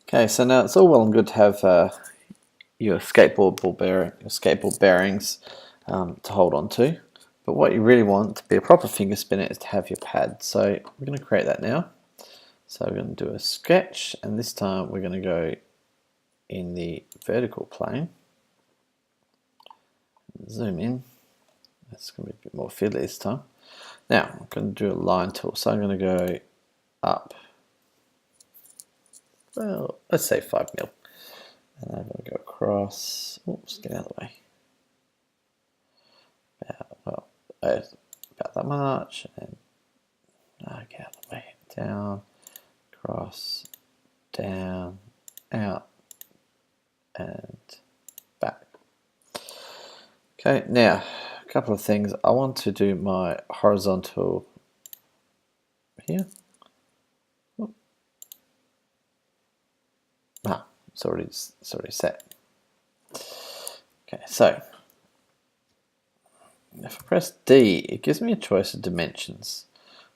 Okay, so now it's all well and good to have your skateboard bearings to hold on to, but what you really want to be a proper finger spinner is to have your pad. So we're going to create that now. So we're going to do a sketch, and this time we're going to go in the vertical plane. Zoom in. That's going to be a bit more fiddly this time. Now I'm going to do a line tool, so I'm going to go up. Well, let's say 5 mil. And I'm going to go across. Oops, get out of the way. About that much. And get out of the way. Down, across, down, out, and back. Okay, now a couple of things. I want to do my horizontal here. It's already set. Okay, so if I press D, it gives me a choice of dimensions.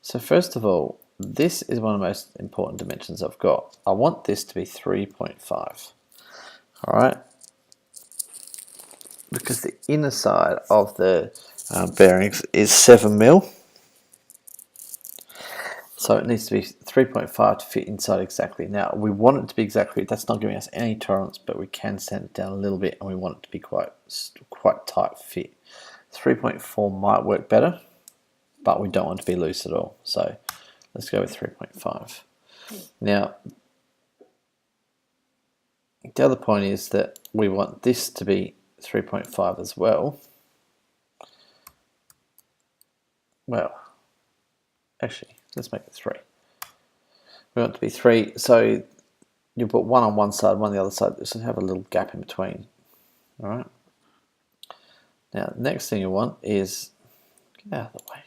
So first of all, this is one of the most important dimensions I've got. I want this to be 3.5. All right, because the inner side of the bearings is 7 mil. So it needs to be 3.5 to fit inside exactly. Now we want it to be exactly, that's not giving us any tolerance, but we can sand it down a little bit and we want it to be quite tight fit. 3.4 might work better, but we don't want to be loose at all. So let's go with 3.5. Now, the other point is that we want this to be 3.5 as well. Well, actually, let's make it 3. We want it to be 3, so you put one on one side, one on the other side. Just have a little gap in between. All right. Now, the next thing you want is get out of the way.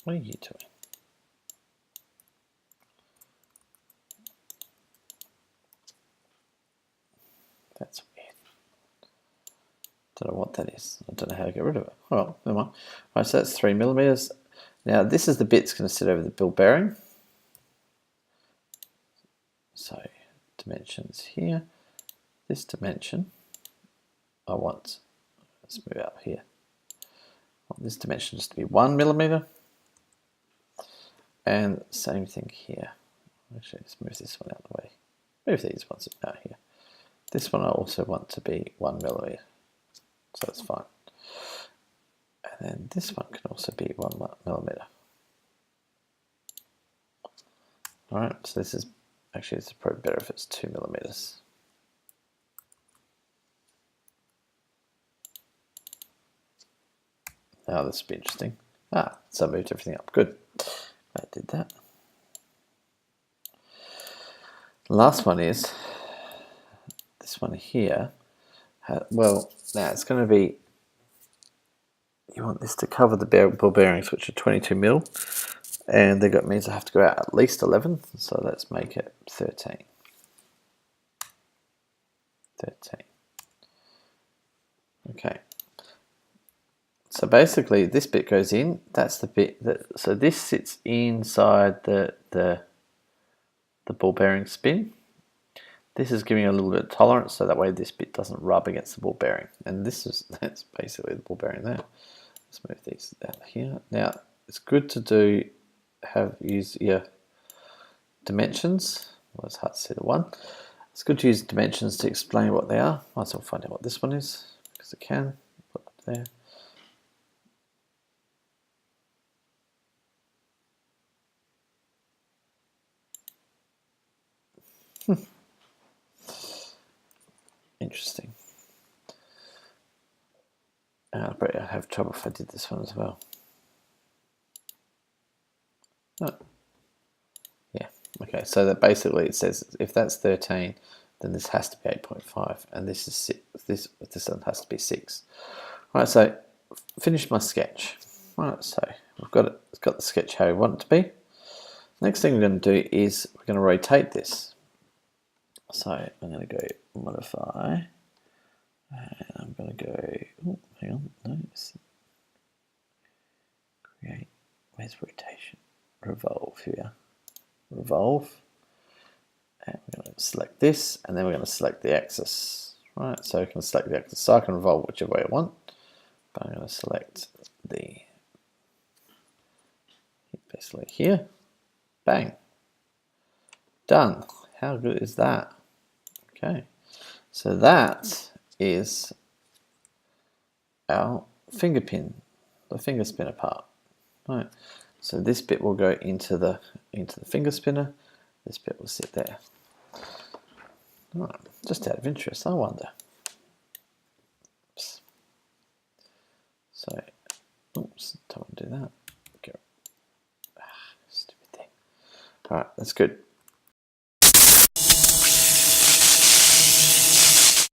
What are you doing? That's weird. Don't know what that is. I don't know how to get rid of it. Well, never mind. All right, so that's 3 millimeters. Now, this is the bit that's going to sit over the ball bearing. So, dimensions here. This dimension, I want, let's move out here. I want this dimension just to be 1 millimeter. And same thing here. Actually, let's move this one out of the way. Move these ones out here. This one I also want to be 1 millimeter. So that's fine. And then this one can also be 1 millimeter. Alright, so this is actually, it's probably better if it's 2 millimeters. Now this will be interesting. So I moved everything up. Good. I did that. The last one is this one here. Well, now it's going to be, you want this to cover the ball bearings, which are 22 mil, and that means I have to go out at least 11, so let's make it 13. 13. Okay. So basically, this bit goes in. That's the bit that. So this sits inside the ball bearing spin. This is giving a little bit of tolerance, so that way this bit doesn't rub against the ball bearing. And that's basically the ball bearing there. Let's move these out here. Now it's good to use your dimensions. Well, it's hard to see the one. It's good to use dimensions to explain what they are. Might as well find out what this one is because it can. Put it there. Interesting. I'd have trouble if I did this one as well. Oh. Yeah, okay, so that basically it says if that's 13, then this has to be 8.5, and this is 6. This one has to be 6. All right, so finish my sketch. All right, so we've got it. It's got the sketch how we want it to be. Next thing we're going to do is we're going to rotate this. So I'm going to go modify, and I'm going to go. Oh, hang on, no, create. Where's rotation? Revolve here. Revolve, And we're going to select this, and then we're going to select the axis. Right, so we can select the axis. So I can revolve whichever way I want, but I'm going to select the basically here. Bang. Done. How good is that? Okay, so that is our finger pin, the finger spinner part. Right. So this bit will go into the finger spinner. This bit will sit there. Right. Just out of interest, I wonder. Oops. So, oops, don't want to do that. Okay. Stupid thing. All right, that's good.